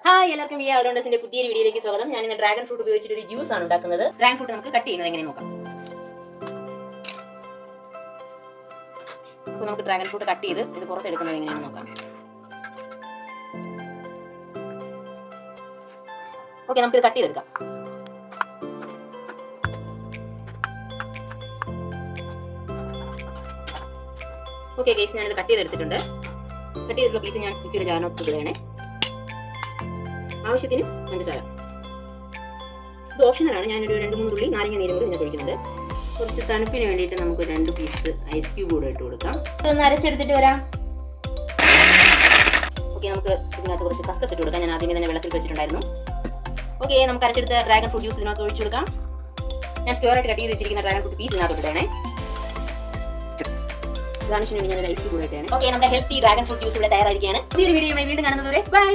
Hi എല്ലാവർക്കും via ഓൾറൗണ്ടേഴ്സിന്റെ പുതിയൊരു വീഡിയോയിലേക്ക് സ്വാഗതം. ഞാൻ ഇന്ന് ഡ്രാഗൺ ഫ്രൂട്ട് ഉപയോഗിച്ചിട്ട് ഒരു ജ്യൂസ് ആണ് ഉണ്ടാക്കുന്നത്. ഡ്രാഗൺ ഫ്രൂട്ട് നമുക്ക് കട്ട് ചെയ്യുന്നത് എങ്ങനെ നോക്കാം. അപ്പോൾ നമുക്ക് ഡ്രാഗൺ ഫ്രൂട്ട് കട്ട് ചെയ്ത് ഇത് പുറത്തെടുക്കുന്നത് എങ്ങനെയാണെന്ന് നോക്കാം. ഓക്കെ, നമുക്ക് ഇത് കട്ട് ചെയ്തെടുക്കാം. ഓക്കെ ഗൈസ്, ഞാനിത് കട്ട് ചെയ്തെടുത്തിട്ടുണ്ട്. കട്ട് ചെയ്തിട്ടുള്ള പീസ് ഞാൻ മിക്സിയുടെ ജാറിനകത്ത് ഇടുകയാണേ. ആവശ്യത്തിന് പഞ്ചസാര. ഇത് ഓപ്ഷണലാണ്. ഞാനൊരു 2-3 തുള്ളി നാരങ്ങ നീരും കൂടി ഇതിനകത്ത് ഒഴിക്കുന്നുണ്ട്. കുറച്ച് തണുപ്പിന് വേണ്ടിയിട്ട് നമുക്ക് 2 പീസ് ഐസ് ക്യൂബ് കൂടെ ഇട്ട് കൊടുക്കാം. ഇതൊന്ന് അരച്ചെടുത്തിട്ട് വരാം. ഓക്കെ, നമുക്ക് ഇതിനകത്ത് കുറച്ച് കസ്കസ് ഇട്ട് കൊടുക്കാം. ഞാൻ ആദ്യമേ തന്നെ വെള്ളത്തിൽ വെച്ചിട്ടുണ്ടായിരുന്നു. ഓക്കെ, നമുക്ക് അരച്ചെടുത്ത ഡ്രാഗൺ ഫ്രൂട്ട് ജ്യൂസ് ഇതിനകത്ത് ഒഴിച്ചു കൊടുക്കാം. ഞാൻ സ്ക്വയറായിട്ട് കട്ട് ചെയ്ത് വെച്ചിരിക്കുന്ന ഡ്രാഗൺ ഫ്രൂട്ട് പീസ് ഇതിനകത്ത് ഇടണേ. ഗാർണിഷിന് വേണ്ടി ഞാൻ ഒരു ഐസ് ക്യൂബ് കൂടെ ഇട്ടേ. ഓക്കെ, നമ്മുടെ ഹെൽത്തി ഡ്രാഗൺ ഫ്രൂട്ട് ജ്യൂസ് ഇവിടെ തയ്യാറായിരിക്കുകയാണ്. പുതിയൊരു വീഡിയോയുമായി വീണ്ടും കാണുന്നതുവരെ ബൈ.